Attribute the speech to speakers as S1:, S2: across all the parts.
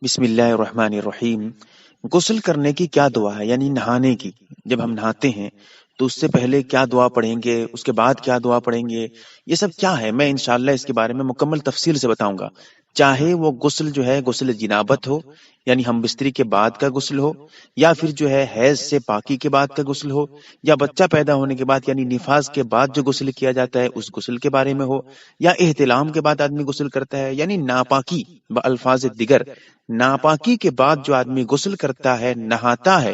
S1: بسم اللہ الرحمن الرحیم۔ غسل کرنے کی کیا دعا ہے، یعنی نہانے کی؟ جب ہم نہاتے ہیں تو اس سے پہلے کیا دعا پڑھیں گے، اس کے بعد کیا دعا پڑھیں گے، یہ سب کیا ہے، میں انشاءاللہ اس کے بارے میں مکمل تفصیل سے بتاؤں گا۔ چاہے وہ غسل جو ہے غسل جنابت ہو، یعنی ہم بستری کے بعد کا غسل ہو، یا پھر جو ہے حیض سے پاکی کے بعد کا غسل ہو، یا بچہ پیدا ہونے کے بعد یعنی نفاس کے بعد جو غسل کیا جاتا ہے اس غسل کے بارے میں ہو، یا احتلام کے بعد آدمی غسل کرتا ہے، یعنی ناپاکی بالفاظ دیگر، ناپاکی کے بعد جو آدمی غسل کرتا ہے، نہاتا ہے،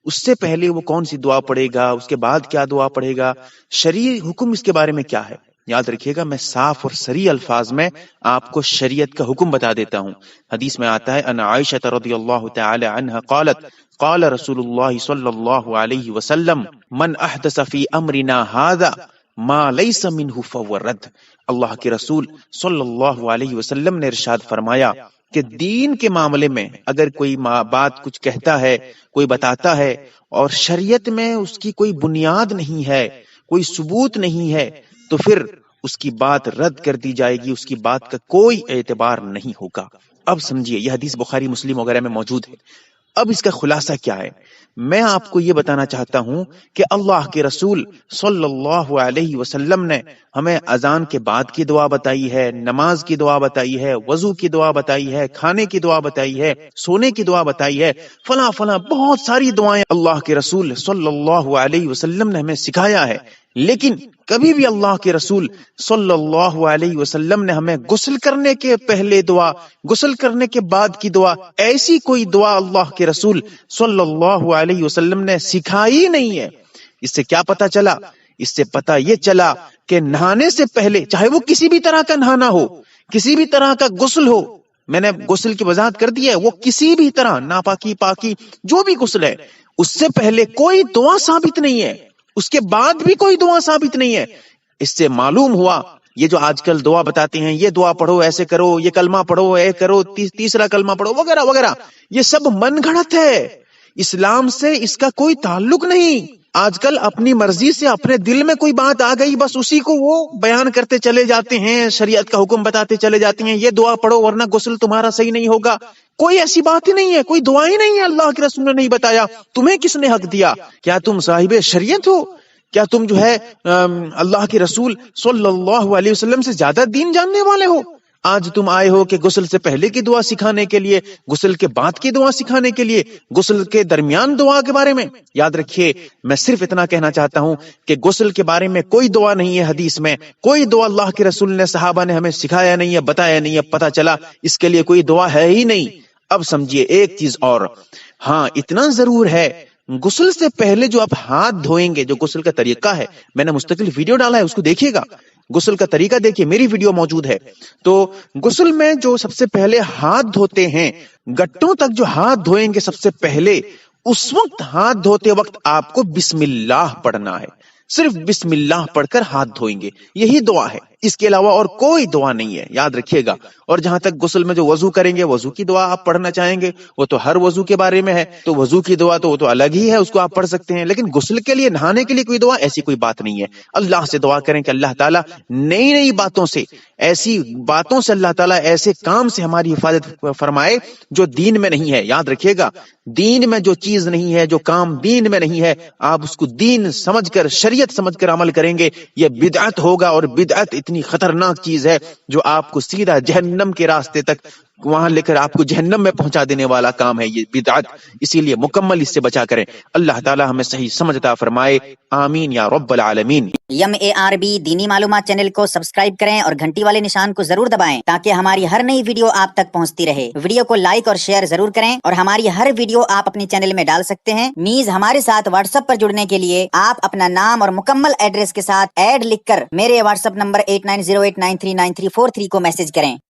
S1: اس سے پہلے وہ کون سی دعا پڑھے گا، اس کے بعد کیا دعا پڑھے گا، شرعی حکم اس کے بارے میں کیا ہے؟ یاد رکھیے گا، میں صاف اور صریح الفاظ میں آپ کو شریعت کا حکم بتا دیتا ہوں۔ حدیث میں آتا ہے ان عائشہ رضی اللہ تعالی عنہ قالت قال رسول اللہ صلی اللہ علیہ وسلم من احدث فی امرنا هذا ما لیس منہ فهو رد۔ اللہ کے رسول صلی اللہ علیہ وسلم نے ارشاد فرمایا کہ دین کے معاملے میں اگر کوئی بات کچھ کہتا ہے، کوئی بتاتا ہے، اور شریعت میں اس کی کوئی بنیاد نہیں ہے، کوئی ثبوت نہیں ہے، تو پھر اس کی بات رد کر دی جائے گی، اس کی بات کا کوئی اعتبار نہیں ہوگا۔ اب سمجھیے، یہ حدیث بخاری مسلم وغیرہ میں موجود ہے۔ اب اس کا خلاصہ کیا ہے؟ میں آپ کو یہ بتانا چاہتا ہوں کہ اللہ کے رسول صلی اللہ علیہ وسلم نے ہمیں اذان کے بعد کی دعا بتائی ہے، نماز کی دعا بتائی ہے، وضو کی دعا بتائی ہے، کھانے کی دعا بتائی ہے، سونے کی دعا بتائی ہے، فلاں فلاں بہت ساری دعائیں اللہ کے رسول صلی اللہ علیہ وسلم نے ہمیں سکھایا ہے۔ لیکن کبھی بھی اللہ کے رسول صلی اللہ علیہ وسلم نے ہمیں غسل کرنے کے پہلے دعا، غسل کرنے کے بعد کی دعا، ایسی کوئی دعا اللہ کے رسول صلی اللہ علیہ وسلم نے سکھائی نہیں ہے۔ اس سے کیا پتا چلا؟ اس سے پتا یہ چلا کہ نہانے سے پہلے، چاہے وہ کسی بھی طرح کا نہانا ہو، کسی بھی طرح کا غسل ہو، میں نے غسل کی وضاحت کر دی ہے، وہ کسی بھی طرح، ناپاکی پاکی جو بھی غسل ہے، اس سے پہلے کوئی دعا ثابت نہیں ہے، اس کے بعد بھی کوئی دعا ثابت نہیں ہے۔ اس سے معلوم ہوا یہ جو آج کل دعا بتاتے ہیں، یہ دعا پڑھو، ایسے کرو، یہ کلمہ پڑھو، اے کرو، تیسرا کلمہ پڑھو، وغیرہ وغیرہ، یہ سب من گھڑت ہے، اسلام سے اس کا کوئی تعلق نہیں۔ آج کل اپنی مرضی سے اپنے دل میں کوئی بات آ گئی، بس اسی کو وہ بیان کرتے چلے جاتے ہیں، شریعت کا حکم بتاتے چلے جاتے ہیں، یہ دعا پڑھو ورنہ غسل تمہارا صحیح نہیں ہوگا۔ کوئی ایسی بات ہی نہیں ہے، کوئی دعا ہی نہیں ہے، اللہ کے رسول نے نہیں بتایا۔ تمہیں کس نے حق دیا؟ کیا تم صاحب شریعت ہو؟ کیا تم جو ہے اللہ کے رسول صلی اللہ علیہ وسلم سے زیادہ دین جاننے والے ہو؟ آج تم آئے ہو کہ غسل سے پہلے کی دعا سکھانے کے لیے، غسل کے بعد کی دعا سکھانے کے لیے، غسل کے درمیان دعا کے بارے میں۔ یاد رکھیے، میں صرف اتنا کہنا چاہتا ہوں کہ غسل کے بارے میں کوئی دعا نہیں ہے حدیث میں، کوئی دعا اللہ کے رسول نے، صحابہ نے ہمیں سکھایا نہیں ہے، بتایا نہیں ہے، پتہ چلا اس کے لیے کوئی دعا ہے ہی نہیں۔ اب سمجھیے ایک چیز اور، ہاں اتنا ضرور ہے، غسل سے پہلے جو آپ ہاتھ دھوئیں گے، جو غسل کا طریقہ ہے، میں نے مستقل ویڈیو ڈالا ہے، اس کو دیکھیے گا، غسل کا طریقہ دیکھیے، میری ویڈیو موجود ہے۔ تو غسل میں جو سب سے پہلے ہاتھ دھوتے ہیں، گٹوں تک جو ہاتھ دھوئیں گے سب سے پہلے، اس وقت ہاتھ دھوتے وقت آپ کو بسم اللہ پڑھنا ہے، صرف بسم اللہ پڑھ کر ہاتھ دھوئیں گے، یہی دعا ہے، اس کے علاوہ اور کوئی دعا نہیں ہے، یاد رکھیے گا۔ اور جہاں تک غسل میں جو وضو کریں گے، وضو کی دعا آپ پڑھنا چاہیں گے، وہ تو ہر وضو کے بارے میں ہے، تو وضو کی دعا تو وہ تو الگ ہی ہے، اس کو آپ پڑھ سکتے ہیں، لیکن غسل کے لیے، نہانے کے لیے کوئی دعا، ایسی کوئی بات نہیں ہے۔ اللہ سے دعا کریں کہ اللہ تعالیٰ نئی نئی باتوں سے، ایسی باتوں سے اللہ تعالیٰ ایسے کام سے ہماری حفاظت فرمائے جو دین میں نہیں ہے۔ یاد رکھیے گا، دین میں جو چیز نہیں ہے، جو کام دین میں نہیں ہے، آپ اس کو دین سمجھ کر، شریعت سمجھ کر عمل کریں گے، یہ بدعت ہوگا، اور بدعت اتنی خطرناک چیز ہے جو آپ کو سیدھا جہنم کے راستے تک، وہاں لے کر آپ کو جہنم میں پہنچا دینے والا کام ہے یہ بدعت، اسی لیے مکمل اس سے بچا کریں۔ اللہ تعالی ہمیں صحیح سمجھ عطا فرمائے، آمین یا رب العالمین۔
S2: MARB دینی معلومات چینل کو سبسکرائب کریں اور گھنٹی والے نشان کو ضرور دبائیں تاکہ ہماری ہر نئی ویڈیو آپ تک پہنچتی رہے۔ ویڈیو کو لائک اور شیئر ضرور کریں، اور ہماری ہر ویڈیو آپ اپنے چینل میں ڈال سکتے ہیں۔ نیز ہمارے ساتھ واٹس ایپ پر جڑنے کے لیے آپ اپنا نام اور مکمل ایڈریس کے ساتھ ایڈ لکھ کر میرے واٹس ایپ نمبر 8908939343 کو میسج کریں۔